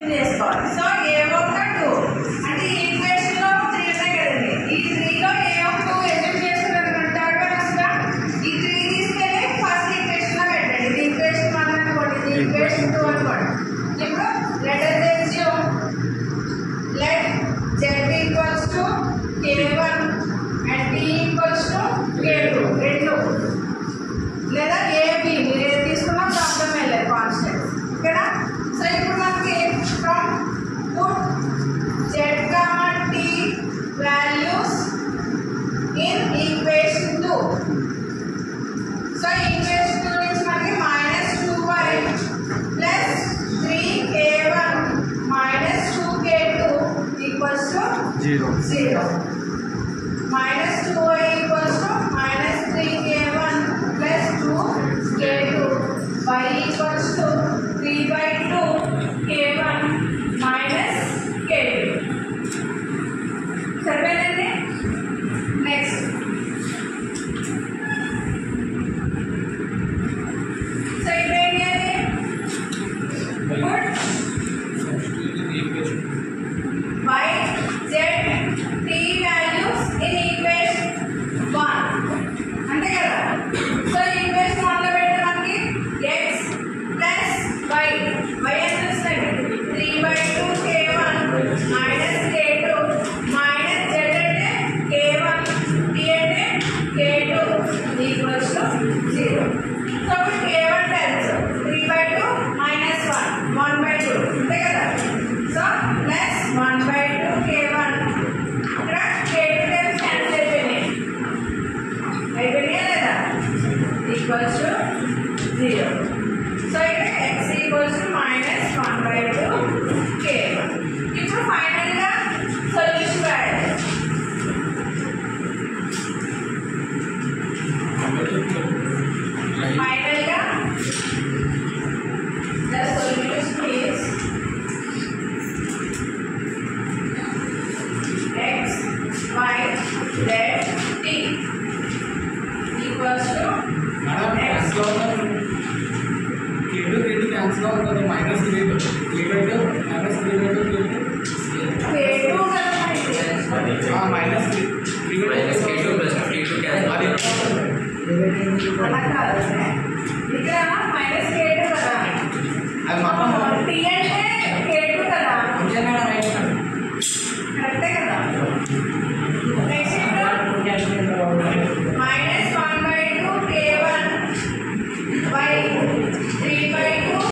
చేసుకోవాలి. So a1 2 అంటే ఈ ఈక్వేషన్ లో 3 ఉన్నాయి కదండి. ఈ 3 లో a2 ఎడ్యూట్ చేసుకున్నారనుకోండి, థర్డ్ వన్ వస్తుందా? ఈ 3 తీసుకెళ్ళి ఫస్ట్ ఈక్వేషన్ లో పెట్టండి. ఇది ఈక్వేషన్ 1 అనుకోండి, ఇది ఈక్వేషన్ 2 అనుకోండి. ఇప్పుడు let us assume let z equals to k1 and t equals to k2 రెండు లేదా ab మీరు ఏది తీసుకున్నా ప్రాబ్లం లేదు, కాన్స్టెంట్ ఇక్కడ. సో ఇప్పుడు మనకి from put z, t values in equation 2. So equation 2 నుంచి మనకి -2y plus 3k1 -2k2 equals to 0. -2y equals to -3k1 plus 2k2 y equals to 3/2k1 -k2. సరిపోయిందండి. నెక్స్ట్ సో ఇప్పుడు ఏం చేయాలి? y z t values in equation 1 అంతే కదా. So equation 1 లో పెడితే మనకి x ప్లస్ y ఎంత వస్తుంది? 3/2k1 -k2 మైనస్ z అంటే k1 t అంటే k2 ఈక్వల్స్ టు 0. సో ఇప్పుడు k1 టర్మ్స్ 3/2 -1 1/2 అంతే కదా. సో ప్లస్ 1/2k1 ఇక్కడ k2 టర్మ్స్ క్యాన్సిల్ అయిపోయినాయా లేదా? Equals to 0. సో ఇక్కడ x ఈక్వల్స్ టు -1/2k1. ఇప్పుడు ఫైనల్ గా సొల్యూషన్ రాయాలి. ఫైనల్ గా the solution is x y z t equals to x k2 cancel అవుతుంది -3/2 k2 ఇక్కడ -k2 కదా. అది మొత్తం t అంటే